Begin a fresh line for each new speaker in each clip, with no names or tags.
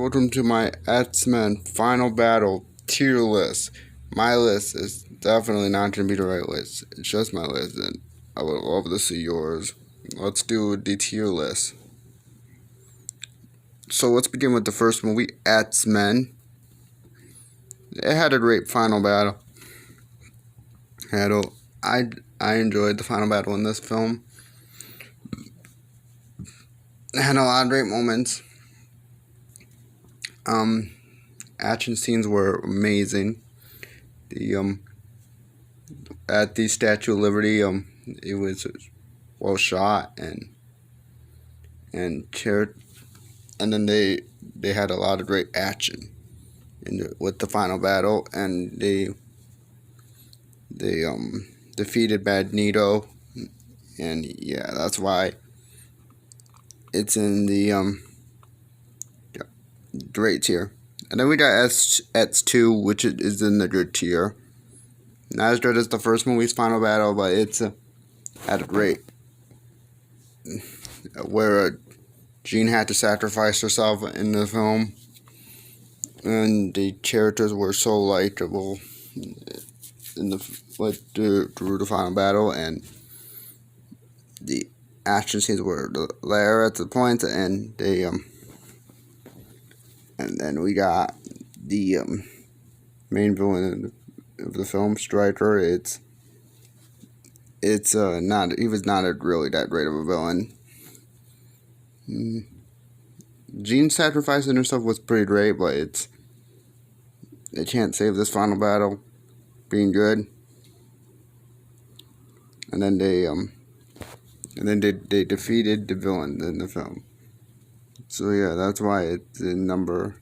welcome to my X-Men Final Battle tier list. My list is definitely not going to be the right list. It's just my list, and I would love to see yours. Let's do the tier list. So let's begin with the first movie, X-Men. It had a great final battle. I enjoyed the final battle in this film. It had a lot of great moments. Action scenes were amazing. At the Statue of Liberty, it was well shot and then they had a lot of great action with the final battle, and they defeated Magneto, and yeah, that's why it's in the great tier. And then we got X2, which is in the good tier. Not as good as the first movie's final battle, but it's had a great, where Jean had to sacrifice herself in the film, and the characters were so likable through the final battle, and the action scenes were there at the point, and and then we got the main villain of the film, Stryker. He was not really that great of a villain. Jean sacrificing herself was pretty great, but it can't save this final battle being good. And then they defeated the villain in the film. So yeah, that's why it's in the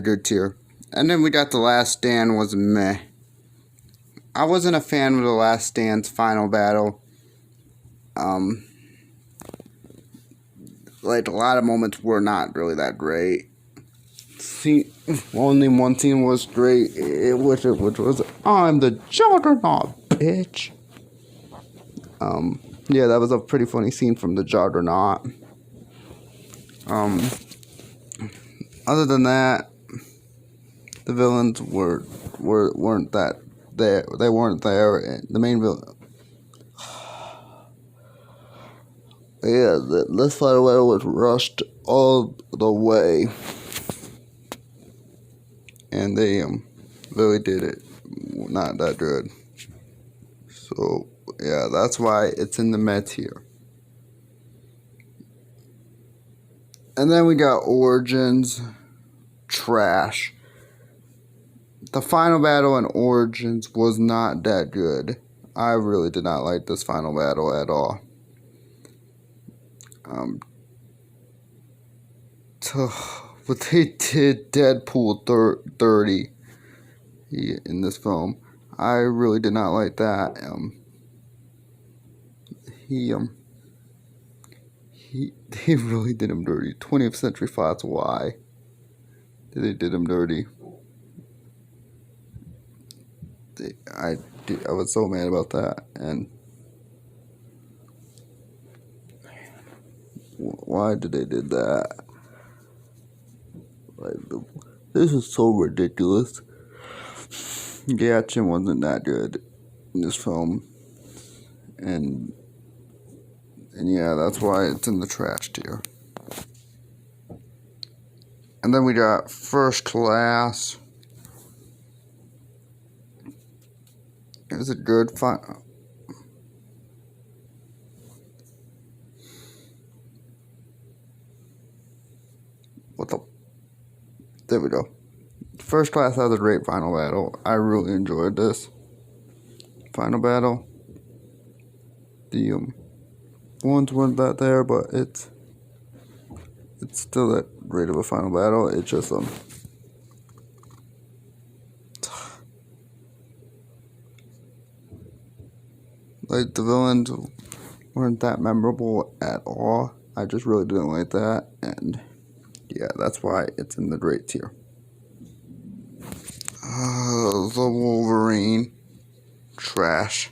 good tier. And then we got The Last Stand, was meh. I wasn't a fan of The Last Stand's final battle. Like, a lot of moments were not really that great. Only one scene was great, which was, "I'm the Juggernaut, bitch." Yeah, that was a pretty funny scene from the Juggernaut. Other than that, the villains weren't that there. They weren't there. The main villain. Yeah, this final battle was rushed all the way, and they really did it not that good. So yeah, that's why it's in the meh tier. And then we got Origins, trash. The final battle in Origins was not that good. I really did not like this final battle at all. But they did Deadpool 30 in this film. I really did not like that. They really did him dirty. 20th Century Fox, why? They did him dirty. I was so mad about that, and why did they do that? This is so ridiculous. The action wasn't that good in this film, and yeah, that's why it's in the trash tier. And then we got First Class. It was a good final. There we go. First Class has a great final battle. I really enjoyed this final battle. The ones weren't that there, but it's still that great of a final battle. It's just like, the villains weren't that memorable at all. I just really didn't like that, and yeah, that's why it's in the great tier. The Wolverine, trash.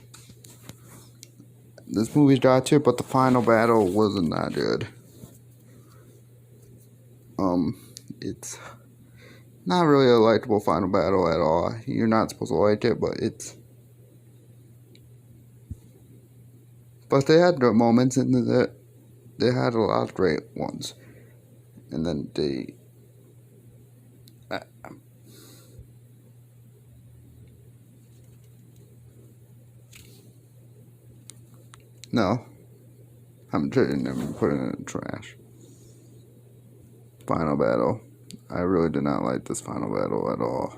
This movie's got tier, but the final battle wasn't that good. It's not really a likable final battle at all. You're not supposed to like it, but they had their moments in it. They had a lot of great ones, and then no, I'm trading them and putting it in the trash. Final battle. I really did not like this final battle at all.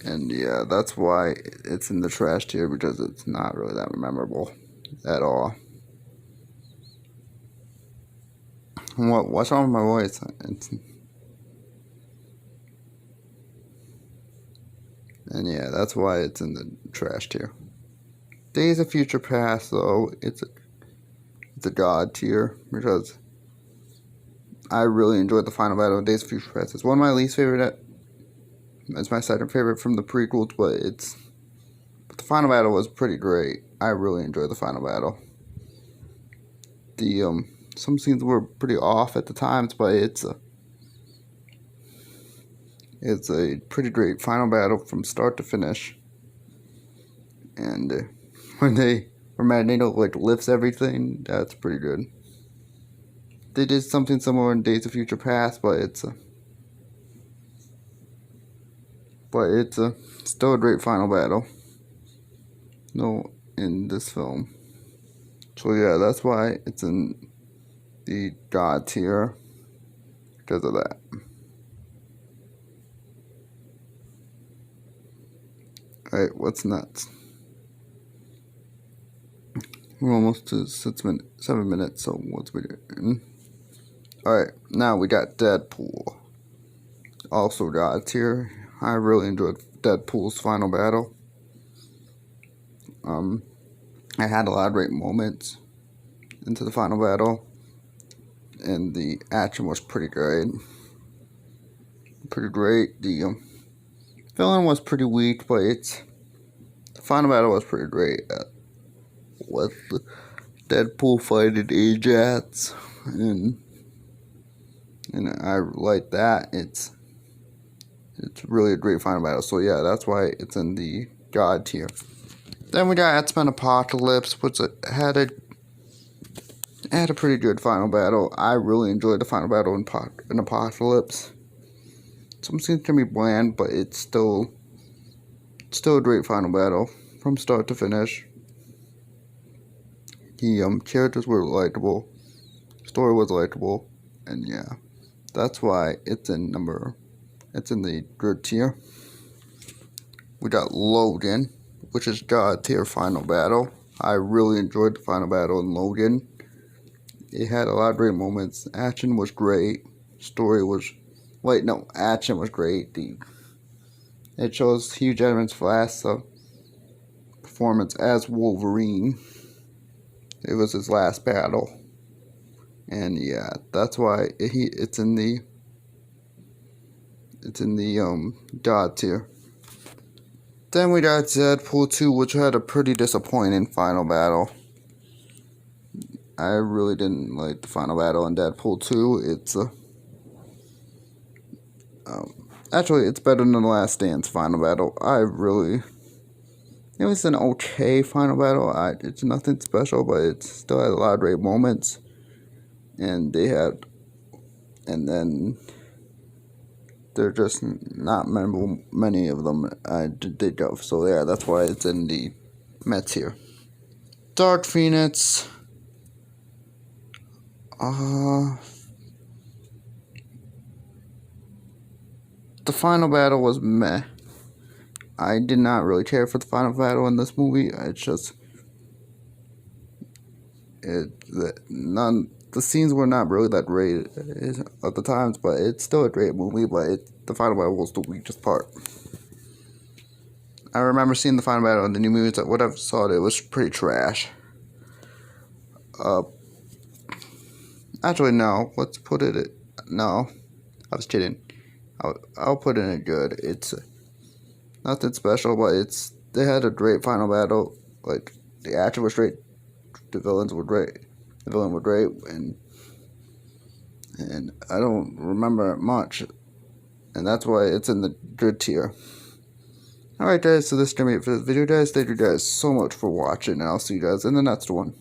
And yeah, that's why it's in the trash tier, because it's not really that memorable at all. What's wrong with my voice? And yeah, that's why it's in the trash tier. Days of Future Past, though, it's a god tier, because I really enjoyed the final battle of Days of Future Past. It's one of my least favorite. It's my second favorite from the prequels, but the final battle was pretty great. I really enjoyed the final battle. Some scenes were pretty off at the times, but it's a pretty great final battle from start to finish. And when Magneto lifts everything, that's pretty good. They did something similar in Days of Future Past, but it's still a great final battle. No, in this film. So yeah, that's why it's in the god tier, because of that. Alright, what's next? We're almost to 7 minutes, so what's we doing? Alright, now we got Deadpool. Also god tier. I really enjoyed Deadpool's final battle. I had a lot of great moments into the final battle, and the action was pretty great. The villain was pretty weak, but the final battle was pretty great. With Deadpool fighting Ajax, and I like that. It's really a great final battle. So yeah, that's why it's in the god tier. Then we got X-Men Apocalypse, which had a pretty good final battle. I really enjoyed the final battle in Apocalypse. Some scenes can be bland, but it's still a great final battle from start to finish. The characters were likable, story was likable, and yeah, that's why it's in the good tier. We got Logan, which is god tier final battle. I really enjoyed the final battle in Logan. It had a lot of great moments. Action was great. Action was great. It shows Hugh Jackman's last performance as Wolverine. It was his last battle, and yeah, that's why it's in the god tier. Then we got Deadpool 2, which had a pretty disappointing final battle. I really didn't like the final battle in Deadpool 2. Actually, it's better than the Last Dance final battle. It was an okay final battle. It's nothing special, but it still had a lot of great moments. And then they're just not memorable. Many of them I did go. So yeah, that's why it's in the Mets here. Dark Phoenix. The final battle was meh. I did not really care for the final battle in this movie. The scenes were not really that great at the times, but it's still a great movie. But the final battle was the weakest part. I remember seeing the final battle in the new movies. Whatever saw it was pretty trash. Actually, no. Let's put it. No, I was kidding. I'll put it in good. It's nothing special, but they had a great final battle. Like, the action was great. The villains were great. The villain was great, and and I don't remember it much, and that's why it's in the good tier. Alright guys, so this is going to be it for this video guys. Thank you guys so much for watching, and I'll see you guys in the next one.